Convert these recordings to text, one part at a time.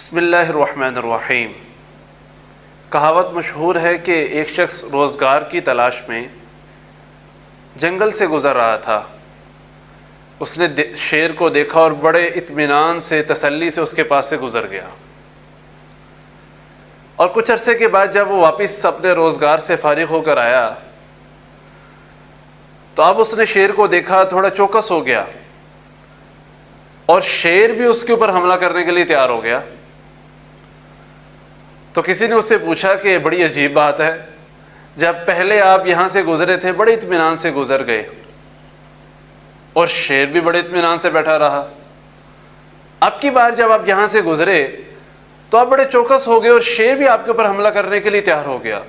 بسم اللہ الرحمن الرحیم۔ کہاوت مشہور ہے کہ ایک شخص روزگار کی تلاش میں جنگل سے گزر رہا تھا۔ اس نے شیر کو دیکھا اور بڑے اطمینان سے تسلی سے اس کے پاس سے گزر گیا، اور کچھ عرصے کے بعد جب وہ واپس اپنے روزگار سے فارغ ہو کر آیا تو اب اس نے شیر کو دیکھا، تھوڑا چوکس ہو گیا، اور شیر بھی اس کے اوپر حملہ کرنے کے لیے تیار ہو گیا۔ تو کسی نے اس سے پوچھا کہ بڑی عجیب بات ہے، جب پہلے آپ یہاں سے گزرے تھے بڑے اطمینان سے گزر گئے، اور شیر بھی بڑے اطمینان سے بیٹھا رہا، اب کی بار جب آپ یہاں سے گزرے تو آپ بڑے چوکس ہو گئے اور شیر بھی آپ کے اوپر حملہ کرنے کے لیے تیار ہو گیا۔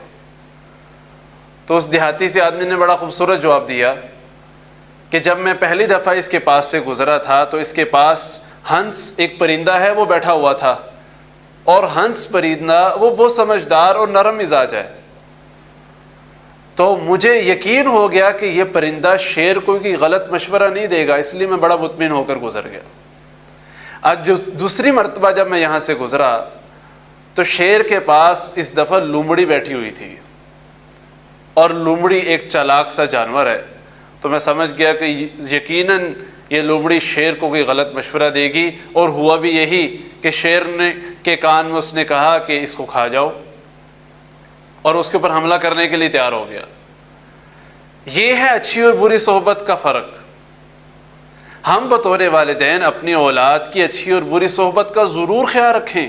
تو اس دیہاتی سے آدمی نے بڑا خوبصورت جواب دیا کہ جب میں پہلی دفعہ اس کے پاس سے گزرا تھا تو اس کے پاس ہنس ایک پرندہ ہے وہ بیٹھا ہوا تھا، اور ہنس پرندہ وہ بہت سمجھدار اور نرم مزاج ہے، تو مجھے یقین ہو گیا کہ یہ پرندہ شیر کو کوئی غلط مشورہ نہیں دے گا، اس لیے میں بڑا مطمئن ہو کر گزر گیا۔ آج جو دوسری مرتبہ جب میں یہاں سے گزرا تو شیر کے پاس اس دفعہ لومڑی بیٹھی ہوئی تھی، اور لومڑی ایک چالاک سا جانور ہے، تو میں سمجھ گیا کہ یقیناً یہ لومڑی شیر کو کوئی غلط مشورہ دے گی، اور ہوا بھی یہی کہ شیر نے کے کان میں اس نے کہا کہ اس کو کھا جاؤ، اور اس کے اوپر حملہ کرنے کے لیے تیار ہو گیا۔ یہ ہے اچھی اور بری صحبت کا فرق۔ ہم بطور والدین اپنی اولاد کی اچھی اور بری صحبت کا ضرور خیال رکھیں،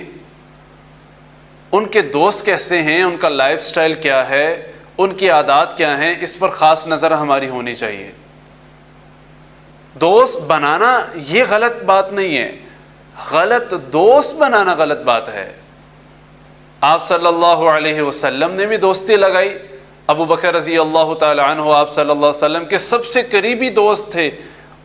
ان کے دوست کیسے ہیں، ان کا لائف سٹائل کیا ہے، ان کی عادات کیا ہیں، اس پر خاص نظر ہماری ہونی چاہیے۔ دوست بنانا یہ غلط بات نہیں ہے، غلط دوست بنانا غلط بات ہے۔ آپ صلی اللہ علیہ وسلم نے بھی دوستی لگائی، ابو بکر رضی اللہ تعالی عنہ آپ صلی اللہ علیہ وسلم کے سب سے قریبی دوست تھے،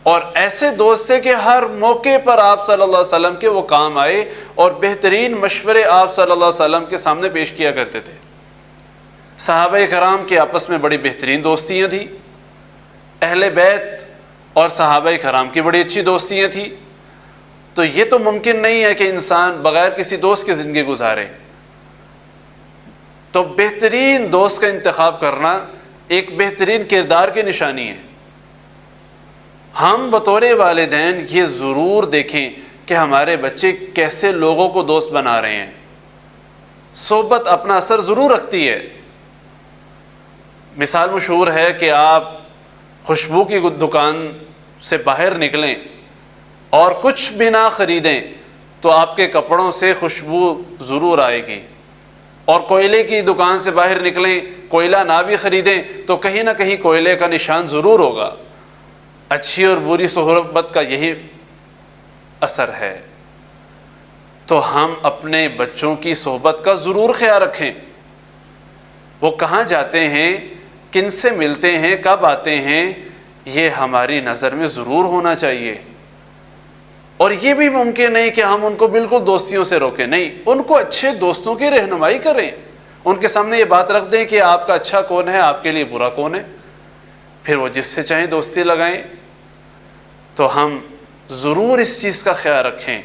اور ایسے دوست تھے کہ ہر موقع پر آپ صلی اللہ علیہ وسلم کے وہ کام آئے اور بہترین مشورے آپ صلی اللہ علیہ وسلم کے سامنے پیش کیا کرتے تھے۔ صحابہ کرام کے آپس میں بڑی بہترین دوستیاں تھیں، اہل بیت اور صحابہ کرام کی بڑی اچھی دوستیاں تھیں، تو یہ تو ممکن نہیں ہے کہ انسان بغیر کسی دوست کی زندگی گزارے۔ تو بہترین دوست کا انتخاب کرنا ایک بہترین کردار کی نشانی ہے۔ ہم بطور والدین یہ ضرور دیکھیں کہ ہمارے بچے کیسے لوگوں کو دوست بنا رہے ہیں۔ صحبت اپنا اثر ضرور رکھتی ہے۔ مثال مشہور ہے کہ آپ خوشبو کی دکان سے باہر نکلیں اور کچھ بھی نہ خریدیں تو آپ کے کپڑوں سے خوشبو ضرور آئے گی، اور کوئلے کی دکان سے باہر نکلیں، کوئلہ نہ بھی خریدیں تو کہیں نہ کہیں کوئلے کا نشان ضرور ہوگا۔ اچھی اور بری صحبت کا یہی اثر ہے۔ تو ہم اپنے بچوں کی صحبت کا ضرور خیال رکھیں، وہ کہاں جاتے ہیں، کن سے ملتے ہیں، کب آتے ہیں، یہ ہماری نظر میں ضرور ہونا چاہیے۔ اور یہ بھی ممکن نہیں کہ ہم ان کو بالکل دوستیوں سے روکیں، نہیں، ان کو اچھے دوستوں کی رہنمائی کریں، ان کے سامنے یہ بات رکھ دیں کہ آپ کا اچھا کون ہے، آپ کے لیے برا کون ہے، پھر وہ جس سے چاہیں دوستی لگائیں۔ تو ہم ضرور اس چیز کا خیال رکھیں،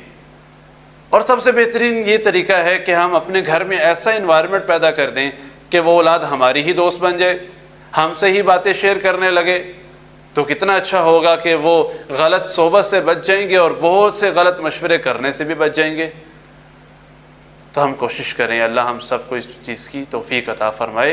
اور سب سے بہترین یہ طریقہ ہے کہ ہم اپنے گھر میں ایسا انوائرمنٹ پیدا کر دیں کہ وہ اولاد ہماری ہی دوست بن جائے، ہم سے ہی باتیں شیئر کرنے لگے، تو کتنا اچھا ہوگا کہ وہ غلط صحبت سے بچ جائیں گے اور بہت سے غلط مشورے کرنے سے بھی بچ جائیں گے۔ تو ہم کوشش کریں، اللہ ہم سب کو اس چیز کی توفیق عطا فرمائے۔